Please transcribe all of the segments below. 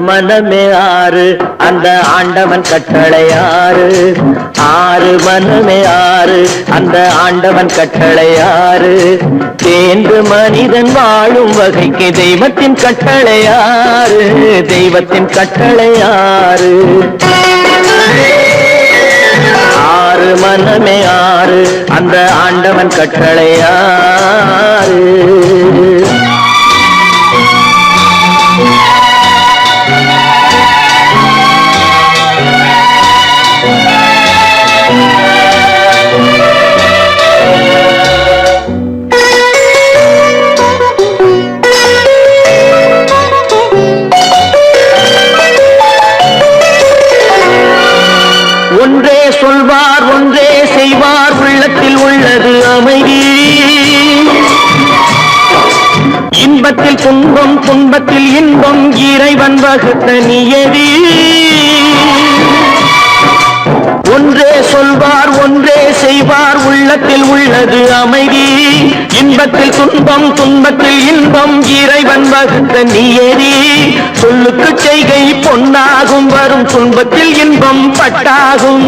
மனமே ஆறு அந்த ஆண்டவன் கட்டளை ஆறு. ஆறு மனமே ஆறு அந்த ஆண்டவன் கட்டளை ஆறு. தேர்ந்து மனிதன் வாழும் வகைக்கு தெய்வத்தின் கட்டளை ஆறு. தெய்வத்தின் கட்டளை ஆறு. ஆறு மனமே ஆறு அந்த ஆண்டவன் கட்டளை ஆறு. ஒன்றே சொல்வார் ஒன்றே செய்வார் உள்ளத்தில் உள்ளது அமைதி. இன்பத்தில் துன்பம் துன்பத்தில் இன்பம் இறைவன் வகுத்த நியதி. ஒன்றே சொல்வார் ஒன்றே செய்வார் உள்ளத்தில் உள்ளது அமைதி. இன்பத்தில் துன்பம் துன்பத்தில் இன்பம் இறைவன் வகுத்த நியதி. சொல்லுக்கு செய்கை பொன்னாகும் வரும் துன்பத்தில் இன்பம் பட்டாகும்.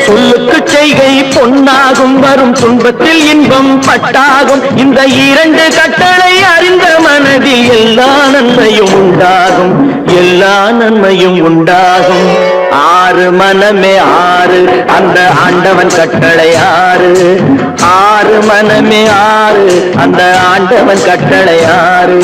சொல்லுக்கு செய்கை பொன்னாகும் வரும் துன்பத்தில் இன்பம் பட்டாகும். இந்த இரண்டு கட்டளை அறிந்த மனதில் எல்லா நன்மையும் உண்டாகும். எல்லா நன்மையும் உண்டாகும். ஆறு மனமே ஆறு அந்த ஆண்டவன் கட்டளை ஆறு. ஆறு மனமே ஆறு அந்த ஆண்டவன் கட்டளை ஆறு.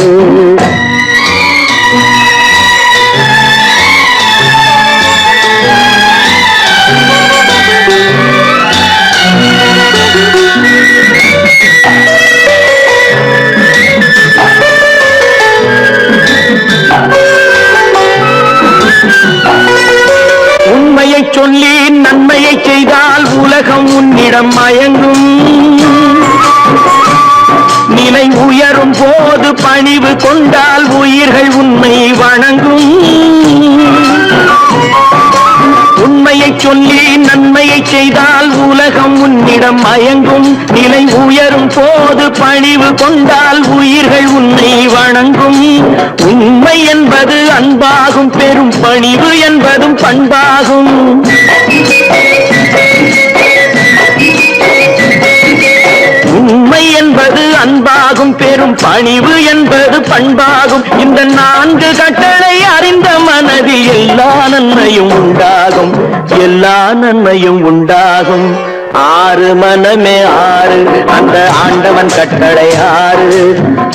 உண்மையை சொல்லி நன்மையை செய்தால் உலகம் உன்னிடம் மயங்கும். நிலை உயரும் போது பணிவு கொண்டால் உயிர்கள் உன்னை வணங்கும். உண்மையை சொல்லி நன்மையை செய்தால் உலகம் உன்னிடம் மயங்கும். நிலை உயரும் போது பணிவு கொண்டால் உயிர்கள் உன்னை வணங்கும். உண்மை என்பது அன்பாகும் பெரும் பணிவு என்பதும் பண்பாகும். உண்மை என்பது அன்பாகும் பெரும் பணிவு என்பது பண்பாகும். இந்த நான்கு கட்டளை அறிந்த மனதில் எல்லா நன்மையும் உண்டாகும். எல்லா நன்மையும் உண்டாகும். ஆறு மனமே ஆறு அந்த ஆண்டவன் கட்டளை ஆறு.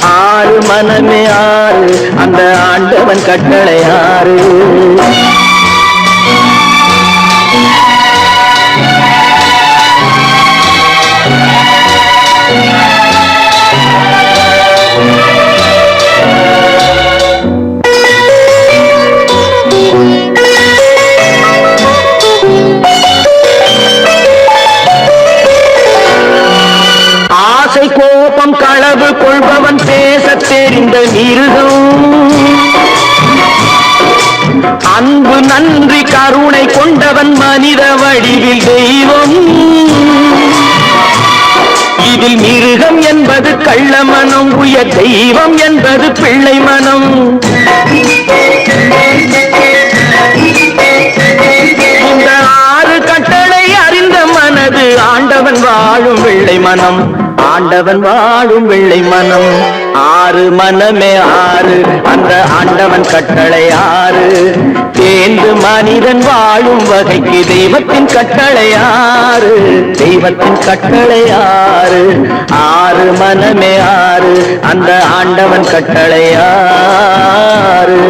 ஆறு மனமே ஆறு அந்த ஆண்டவன் கட்டளை ஆறு. கோபம் களவு கொள்பவன் பேச தெரிந்த மிருகம். அன்பு நன்றி கருணை கொண்டவன் மனித வடிவில் தெய்வம். இதில் மிருகம் என்பது கள்ள மனம். உயர் தெய்வம் என்பது பிள்ளை மனம். இந்த ஆறு கட்டளை அறிந்த மனது ஆண்டவன் வாழும் வெள்ளை மனம். ஆண்டவன் வாழும் வெள்ளை மனம். ஆறு மனமே ஆறு அந்த ஆண்டவன் கட்டளை ஆறு. தேர்ந்து மனிதன் வாழும் வகைக்கு தெய்வத்தின் கட்டளை ஆறு. தெய்வத்தின் கட்டளை ஆறு. ஆறு மனமே ஆறு அந்த ஆண்டவன் கட்டளை ஆறு.